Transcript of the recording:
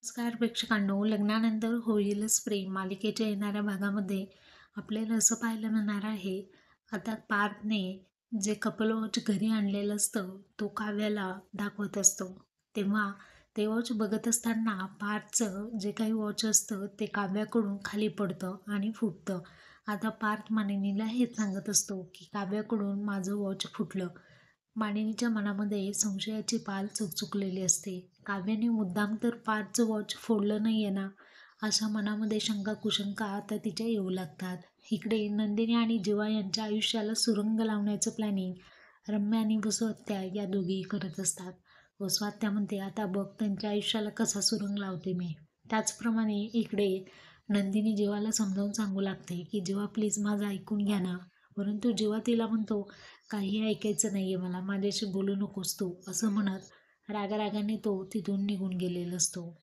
नमस्कार प्रेक्षकांनो, लग्नानंतर होईलच प्रेम मालिकेच्या येणाऱ्या भागामध्ये आपल्याला असं पाहायला मिळणार आहे. आता पार्थने जे कपल वॉच घरी आणलेलं असतं तो काव्याला दाखवत असतो. तेव्हा ते वॉच बघत असताना पार्थचं जे काही वॉच असतं ते काव्याकडून खाली पडतं आणि फुटतं. आता पार्थ मानिनीला हे सांगत असतो की काव्याकडून माझं वॉच फुटलं. मानिनीच्या मनामध्ये संशयाची पाल चुकचुकलेली असते. काव्याने मुद्दाम तर पार्थचं वॉच फोडलं नाही आहे ना, अशा मनामध्ये शंका कुशंका आता तिच्या येऊ लागतात. इकडे नंदिनी आणि जीवा यांच्या आयुष्याला सुरंग लावण्याचं प्लॅनिंग रम्या आणि वसुहत्या या दोघीही करत असतात. वसुहत्या म्हणते, आता बघ त्यांच्या आयुष्याला कसा सुरंग लावते मी. त्याचप्रमाणे इकडे नंदिनी जीवाला समजावून सांगू लागते की जीवा प्लीज माझं ऐकून घ्या ना. परंतु जीवा तिला म्हणतो, काही ऐकायचं नाहीये मला, माझ्याशी बोलू नकोस तू, असं म्हणत रागारागाने तो तिथून निघून गेलेला असतो.